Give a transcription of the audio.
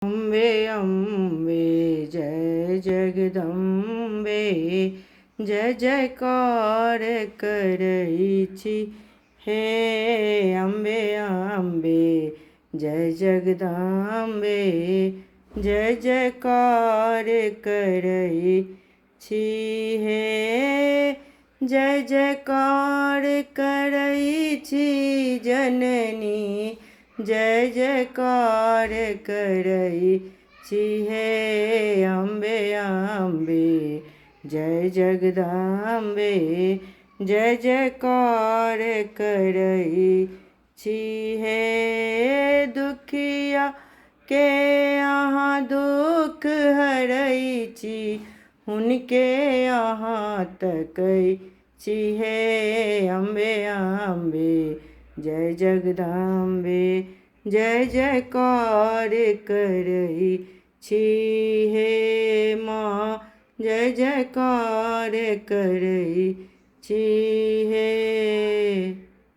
अम्बे अम्बे जय जगदम्बे जय जयकार करै छी हे अम्बे अम्बे जय जगदम्बे जय जयकार करै छी हे जय जयकार करै छी जननी जय जयकार करै छी हे अम्बे अम्बे जय जगदम्बे जय जयकार करै छी हे दुखिया के अहाँ दुख हरै छी हुनके अहाँ तकै छी हे अम्बे अम्बे जय जगदम्बे जय जयकार करै छी हे माँ जय जयकार करै छी हे।